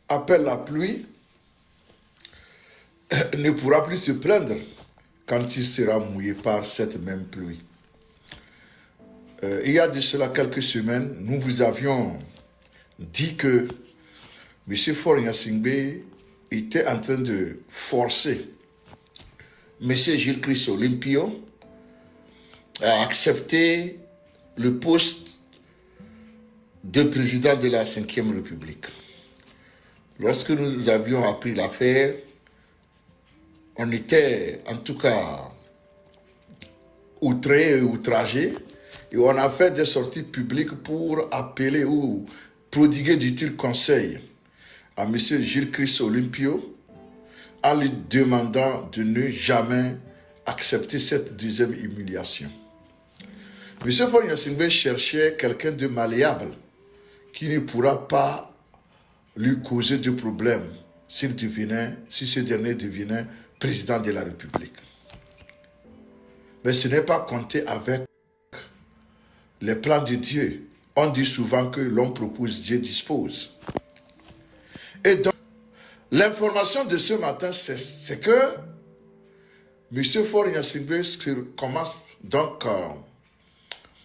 appelle la pluie ne pourra plus se plaindre quand il sera mouillé par cette même pluie. Il y a de cela quelques semaines, nous vous avions dit que M. Faure Gnassingbé était en train de forcer M. Gilles-Christ Olympio à accepter le poste de président de la Ve République. Lorsque nous avions appris l'affaire, on était en tout cas outrés et outragés, et on a fait des sorties publiques pour appeler ou prodiguer d'utiles conseils à M. Gilles-Christ Olympio en lui demandant de ne jamais accepter cette deuxième humiliation. M. Faure Gnassingbé cherchait quelqu'un de malléable qui ne pourra pas lui causer de problème si ce dernier devenait président de la République. Mais ce n'est pas compter avec les plans de Dieu. On dit souvent que l'homme propose, Dieu dispose. Et donc, l'information de ce matin, c'est que M. Faure Gnassingbé commence donc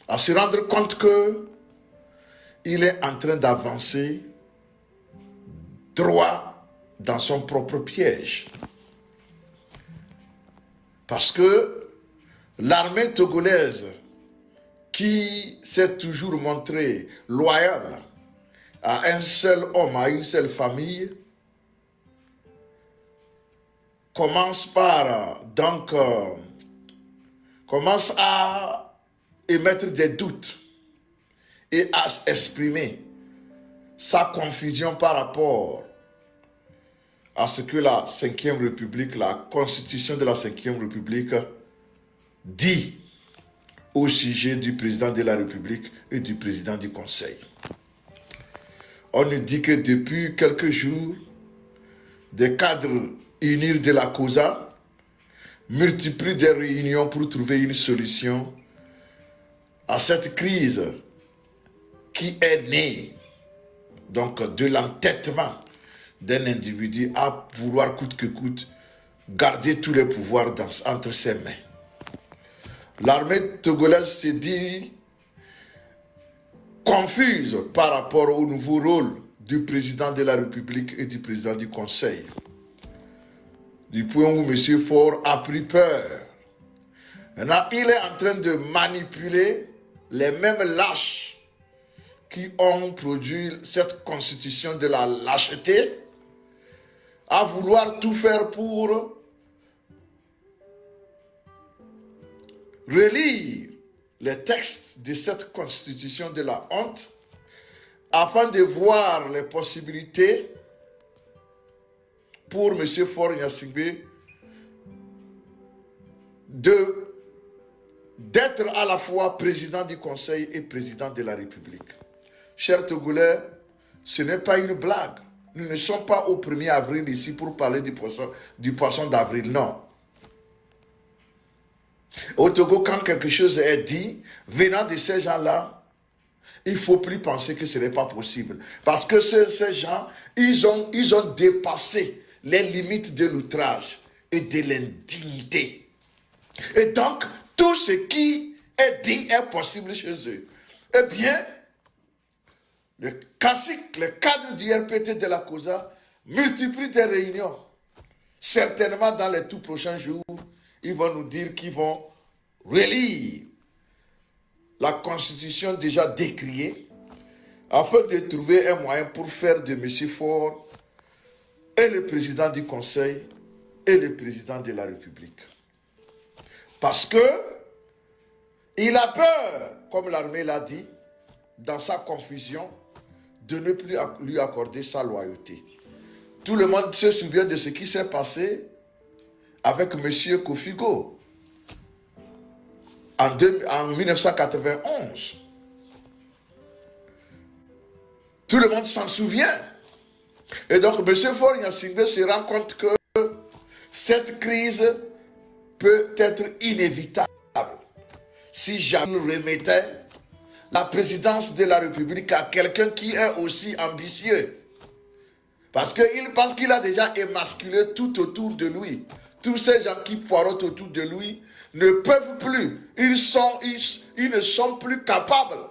à se rendre compte que il est en train d'avancer droit dans son propre piège. Parce que l'armée togolaise, qui s'est toujours montrée loyale à un seul homme, à une seule famille, commence à émettre des doutes et à exprimer sa confusion par rapport à ce que la Ve République, la constitution de la Ve République dit au sujet du président de la République et du président du Conseil. On nous dit que depuis quelques jours, des cadres unis de la COSA multiplient des réunions pour trouver une solution à cette crise qui est née donc de l'entêtement d'un individu à vouloir coûte que coûte garder tous les pouvoirs entre ses mains. L'armée togolaise se dit confuse par rapport au nouveau rôle du président de la République et du président du Conseil. Du point où M. Faure a pris peur. Maintenant, il est en train de manipuler les mêmes lâches qui ont produit cette constitution de la lâcheté à vouloir tout faire pour relire les textes de cette constitution de la honte afin de voir les possibilités pour M. Faure Gnassingbé d'être à la fois président du Conseil et président de la République. Chers Togolais, ce n'est pas une blague. Nous ne sommes pas au 1er avril ici pour parler du poisson d'avril, non. Au Togo, quand quelque chose est dit, venant de ces gens-là, il ne faut plus penser que ce n'est pas possible. Parce que ces gens, ils ont dépassé les limites de l'outrage et de l'indignité. Et donc, tout ce qui est dit est possible chez eux. Eh bien, les cadres du RPT de la COSA multiplient des réunions. Certainement, dans les tout prochains jours, ils vont nous dire qu'ils vont relire la constitution déjà décriée afin de trouver un moyen pour faire de M. Faure et le président du Conseil et le président de la République. Parce que il a peur, comme l'armée l'a dit, dans sa confusion, de ne plus lui accorder sa loyauté. Tout le monde se souvient de ce qui s'est passé avec M. Kofigo en 1991. Tout le monde s'en souvient. Et donc, M. Faure Gnassingbé se rend compte que cette crise peut être inévitable si jamais on remettait la présidence de la République à quelqu'un qui est aussi ambitieux. Parce qu'il pense qu'il a déjà émasculé tout autour de lui. Tous ces gens qui poirotent autour de lui ne peuvent plus. Ils ne sont plus capables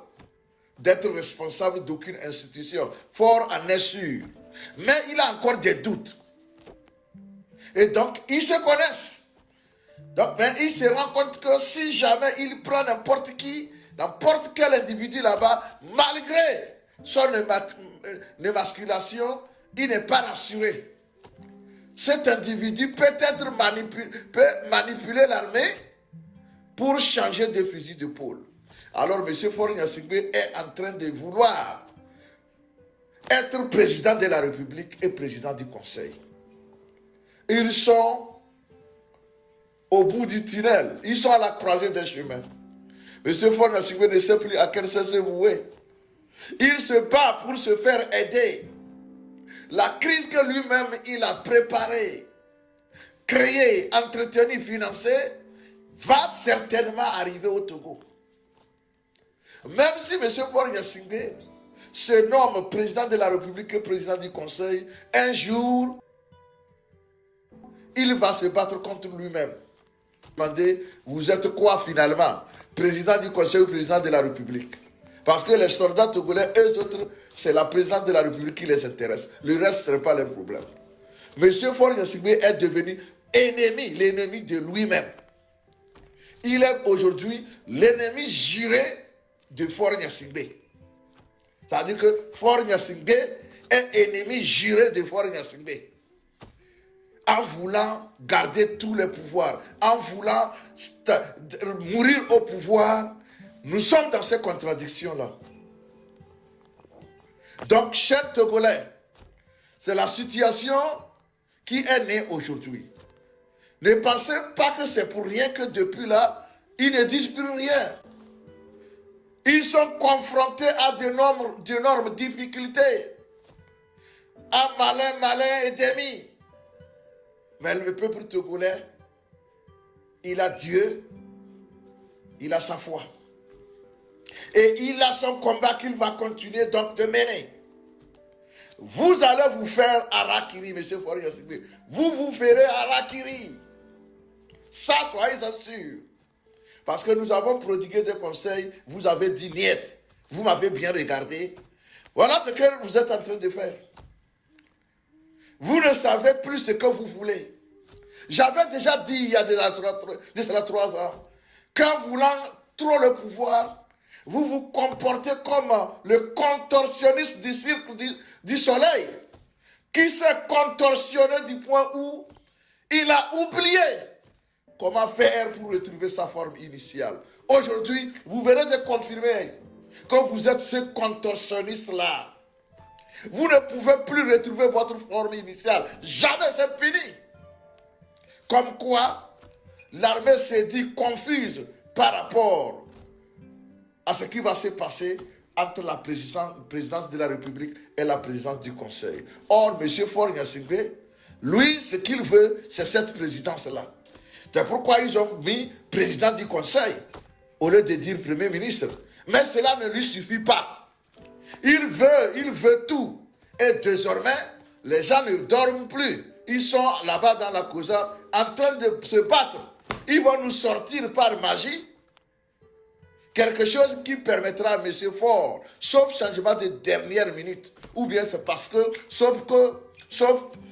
d'être responsables d'aucune institution. Fort en est sûr. Mais il a encore des doutes. Et donc, ils se connaissent. Donc, mais il se rend compte que si jamais il prend n'importe qui, n'importe quel individu là-bas, malgré son émasculation, il n'est pas rassuré. Cet individu peut manipuler l'armée pour changer de fusil d'épaule. Alors, M. Faure Gnassingbé est en train de vouloir être président de la République et président du Conseil. Ils sont au bout du tunnel. Ils sont à la croisée des chemins. M. Faure Gnassingbé ne sait plus à quel sens se vouer. Il se bat pour se faire aider. La crise que lui-même il a préparée, créée, entretenue, financée, va certainement arriver au Togo. Même si M. Faure Gnassingbé se nomme président de la République et président du Conseil, un jour, il va se battre contre lui-même. Demandez, vous êtes quoi finalement? Président du Conseil ou président de la République? Parce que les soldats togolais, eux autres, c'est la présidence de la République qui les intéresse. Le reste, ce n'est pas leur problème. M. Faure Gnassingbé est devenu ennemi, l'ennemi de lui-même. Il est aujourd'hui l'ennemi juré de Faure Gnassingbé. C'est-à-dire que Faure Gnassingbé est ennemi juré de Faure Gnassingbé. En voulant garder tous les pouvoirs, en voulant mourir au pouvoir, nous sommes dans ces contradictions-là. Donc, chers Togolais, c'est la situation qui est née aujourd'hui. Ne pensez pas que c'est pour rien que depuis là, ils ne disent plus rien. Ils sont confrontés à d'énormes difficultés. Un malin et demi. Mais le peuple togolais, il a Dieu, il a sa foi. Et il a son combat qu'il va continuer donc de mener. Vous allez vous faire harakiri, M. Faure Gnassingbé. Vous ferez harakiri. Ça, soyez-en sûrs. Parce que nous avons prodigué des conseils, vous avez dit niet. Vous m'avez bien regardé. Voilà ce que vous êtes en train de faire. Vous ne savez plus ce que vous voulez. J'avais déjà dit il y a déjà 3 ans, qu'en voulant trop le pouvoir, vous vous comportez comme le contorsionniste du cirque du soleil, qui s'est contorsionné du point où il a oublié comment faire pour retrouver sa forme initiale. Aujourd'hui, vous venez de confirmer que vous êtes ce contorsionniste-là. Vous ne pouvez plus retrouver votre forme initiale. Jamais, c'est fini. Comme quoi, l'armée s'est dit confuse par rapport à ce qui va se passer entre la présidence de la République et la présidence du Conseil. Or, M. Faure Gnassingbé, lui, ce qu'il veut, c'est cette présidence-là. C'est pourquoi ils ont mis président du Conseil au lieu de dire Premier ministre. Mais cela ne lui suffit pas. Il veut tout. Et désormais, les gens ne dorment plus. Ils sont là-bas dans la causa en train de se battre. Ils vont nous sortir par magie quelque chose qui permettra à M. Faure, sauf changement de dernière minute, ou bien c'est parce que, sauf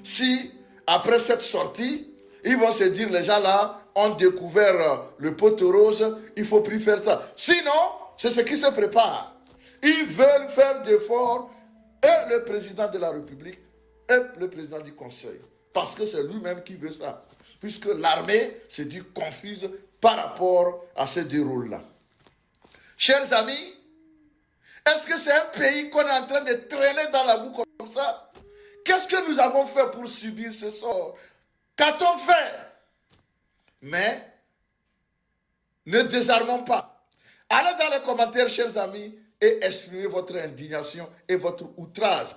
si, après cette sortie, ils vont se dire, les gens là ont découvert le poteau rose, il ne faut plus faire ça. Sinon, c'est ce qui se prépare. Ils veulent faire des Faure et le président de la République et le président du Conseil. Parce que c'est lui-même qui veut ça. Puisque l'armée se dit confuse par rapport à ces deux rôles-là. Chers amis, est-ce que c'est un pays qu'on est en train de traîner dans la boue comme ça? Qu'est-ce que nous avons fait pour subir ce sort? Qu'a-t-on fait? Mais ne désarmons pas. Allez dans les commentaires, chers amis, et exprimez votre indignation et votre outrage.